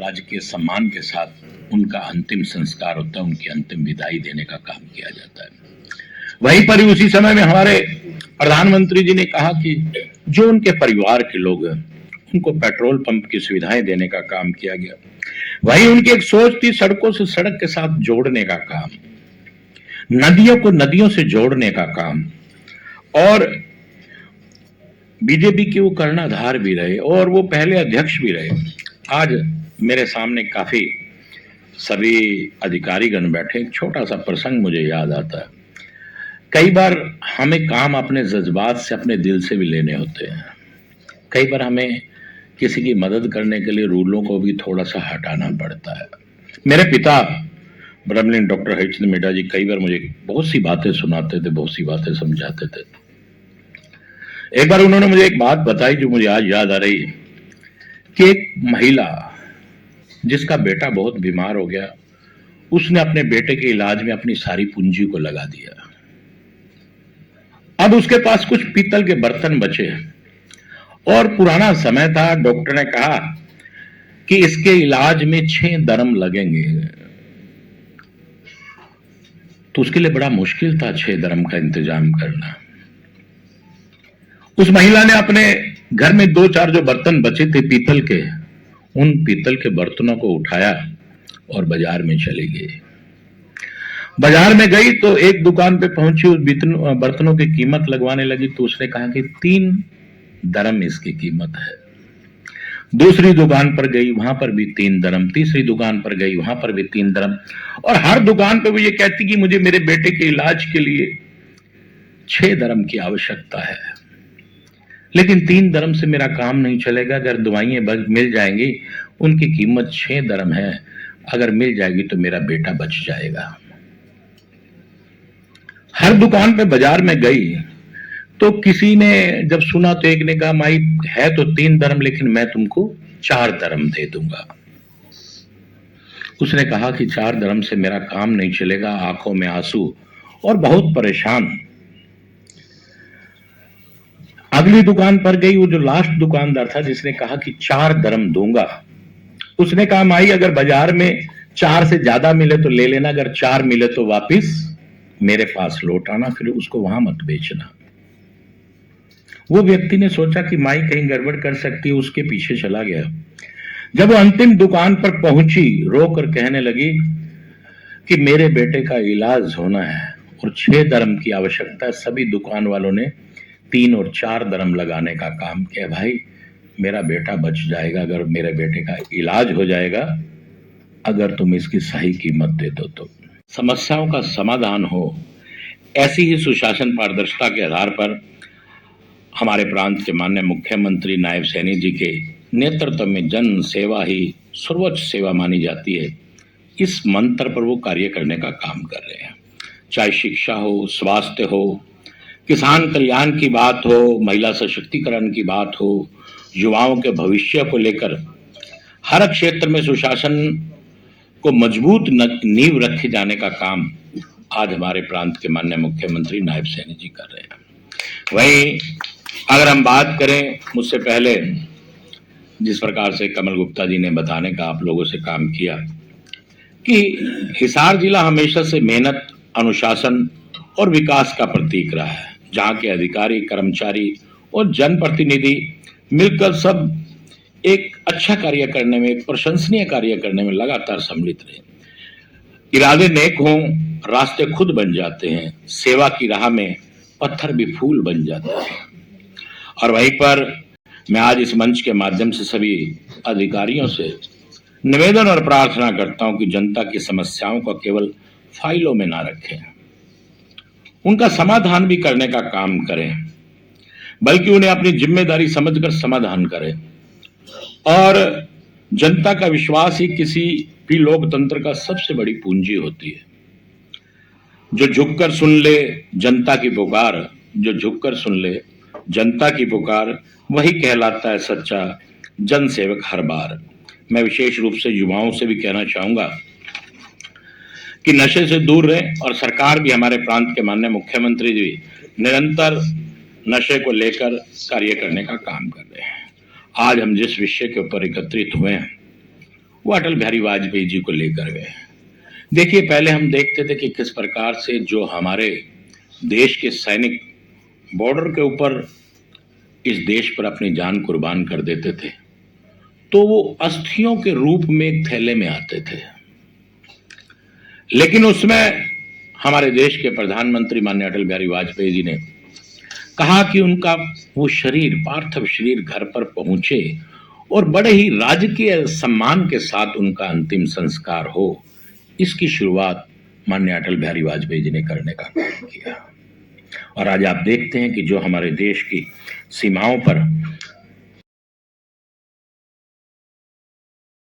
राजकीय सम्मान के साथ उनका अंतिम संस्कार होता है, उनकी अंतिम विदाई देने का काम किया जाता है। वहीं पर ही उसी समय में हमारे प्रधानमंत्री जी ने कहा कि जो उनके परिवार के लोग हैं उनको पेट्रोल पंप की सुविधाएं देने का काम किया गया। वहीं उनकी एक सोच थी सड़कों से सड़क के साथ जोड़ने का काम, नदियों को नदियों से जोड़ने का काम, और बीजेपी की वो कर्णधार भी रहे और वो पहले अध्यक्ष भी रहे। आज मेरे सामने काफी सभी अधिकारीगण बैठे, एक छोटा सा प्रसंग मुझे याद आता है। कई बार हमें काम अपने जज्बात से, अपने दिल से भी लेने होते हैं। कई बार हमें किसी की मदद करने के लिए रूलों को भी थोड़ा सा हटाना पड़ता है। मेरे पिता ब्रह्मलीन डॉक्टर हरिचंद मिड्डा जी कई बार मुझे बहुत सी बातें सुनाते थे, बहुत सी बातें समझाते थे। एक बार उन्होंने मुझे एक बात बताई जो मुझे आज याद आ रही है कि एक महिला जिसका बेटा बहुत बीमार हो गया, उसने अपने बेटे के इलाज में अपनी सारी पूंजी को लगा दिया। अब उसके पास कुछ पीतल के बर्तन बचे और पुराना समय था। डॉक्टर ने कहा कि इसके इलाज में 6 दरम लगेंगे, तो उसके लिए बड़ा मुश्किल था 6 दरम का इंतजाम करना। उस महिला ने अपने घर में 2-4 जो बर्तन बचे थे पीतल के, उन पीतल के बर्तनों को उठाया और बाजार में चली गई। बाजार में गई तो एक दुकान पे पहुंची, उस बर्तनों की कीमत लगवाने लगी तो उसने कहा कि 3 दरम इसकी कीमत है। दूसरी दुकान पर गई, वहां पर भी 3 दरम, तीसरी दुकान पर गई, वहां पर भी 3 दरम, और हर दुकान पे वो ये कहती कि मुझे मेरे बेटे के इलाज के लिए 6 दरम की आवश्यकता है, लेकिन 3 दरम से मेरा काम नहीं चलेगा। अगर दवाइयां मिल जाएंगी, उनकी कीमत 6 दरम है, अगर मिल जाएगी तो मेरा बेटा बच जाएगा। हर दुकान पे बाजार में गई तो किसी ने जब सुना तो एक ने कहा, माई है तो 3 दरम, लेकिन मैं तुमको 4 दरम दे दूंगा। उसने कहा कि 4 दरम से मेरा काम नहीं चलेगा, आंखों में आंसू और बहुत परेशान। अगली दुकान पर गई, वो जो लास्ट दुकानदार था जिसने कहा कि 4 दरम दूंगा, उसने कहा, माई अगर बाजार में 4 से ज्यादा मिले तो ले लेना, अगर 4 मिले तो वापिस मेरे पास लौट आना, फिर उसको वहां मत बेचना। वो व्यक्ति ने सोचा कि माई कहीं गड़बड़ कर सकती है, उसके पीछे चला गया। जब वो अंतिम दुकान पर पहुंची, रो कर कहने लगी कि मेरे बेटे का इलाज होना है और 6 दरम की आवश्यकता है। सभी दुकान वालों ने 3 और 4 दरम लगाने का काम किया। भाई मेरा बेटा बच जाएगा, अगर मेरे बेटे का इलाज हो जाएगा, अगर तुम इसकी सही कीमत दे दो तो समस्याओं का समाधान हो। ऐसी ही सुशासन पारदर्शिता के आधार पर हमारे प्रांत के माननीय मुख्यमंत्री नायब सैनी जी के नेतृत्व में जन सेवा ही सर्वोच्च सेवा मानी जाती है, इस मंत्र पर वो कार्य करने का काम कर रहे हैं। चाहे शिक्षा हो, स्वास्थ्य हो, किसान कल्याण की बात हो, महिला सशक्तिकरण की बात हो, युवाओं के भविष्य को लेकर हर क्षेत्र में सुशासन को मजबूत नींव रखे जाने का काम आज हमारे प्रांत के माननीय मुख्यमंत्री नायब सैनी जी कर रहे हैं। वहीं अगर हम बात करें, मुझसे पहले जिस प्रकार से कमल गुप्ता जी ने बताने का आप लोगों से काम किया कि हिसार जिला हमेशा से मेहनत, अनुशासन और विकास का प्रतीक रहा है, जहाँ के अधिकारी, कर्मचारी और जनप्रतिनिधि मिलकर सब एक अच्छा कार्य करने में, एक प्रशंसनीय कार्य करने में लगातार सम्मिलित रहे। इरादे नेक हों, रास्ते खुद बन जाते हैं, सेवा की राह में पत्थर भी फूल बन जाता है। और वहीं पर मैं आज इस मंच के माध्यम से सभी अधिकारियों से निवेदन और प्रार्थना करता हूं कि जनता की समस्याओं को केवल फाइलों में ना रखें, उनका समाधान भी करने का काम करें, बल्कि उन्हें अपनी जिम्मेदारी समझकर समाधान करें। और जनता का विश्वास ही किसी भी लोकतंत्र का सबसे बड़ी पूंजी होती है। जो झुककर सुन ले जनता की पुकार, जो झुककर सुन ले जनता की पुकार, वही कहलाता है सच्चा जनसेवक हर बार। मैं विशेष रूप से युवाओं से भी कहना चाहूंगा कि नशे से दूर रहें, और सरकार भी, हमारे प्रांत के माननीय मुख्यमंत्री जी निरंतर नशे को लेकर कार्य करने का काम कर रहे हैं। आज हम जिस विषय के ऊपर एकत्रित हुए हैं वो अटल बिहारी वाजपेयी जी को लेकर गए। देखिए, पहले हम देखते थे कि किस प्रकार से जो हमारे देश के सैनिक बॉर्डर के ऊपर इस देश पर अपनी जान कुर्बान कर देते थे, तो वो अस्थियों के रूप में एक थैले में आते थे। लेकिन उसमें हमारे देश के प्रधानमंत्री माननीय अटल बिहारी वाजपेयी जी ने कहा कि उनका वो शरीर, पार्थिव शरीर घर पर पहुंचे और बड़े ही राजकीय सम्मान के साथ उनका अंतिम संस्कार हो। इसकी शुरुआत माननीय अटल बिहारी वाजपेयी जी ने करने का काम किया। और आज आप देखते हैं कि जो हमारे देश की सीमाओं पर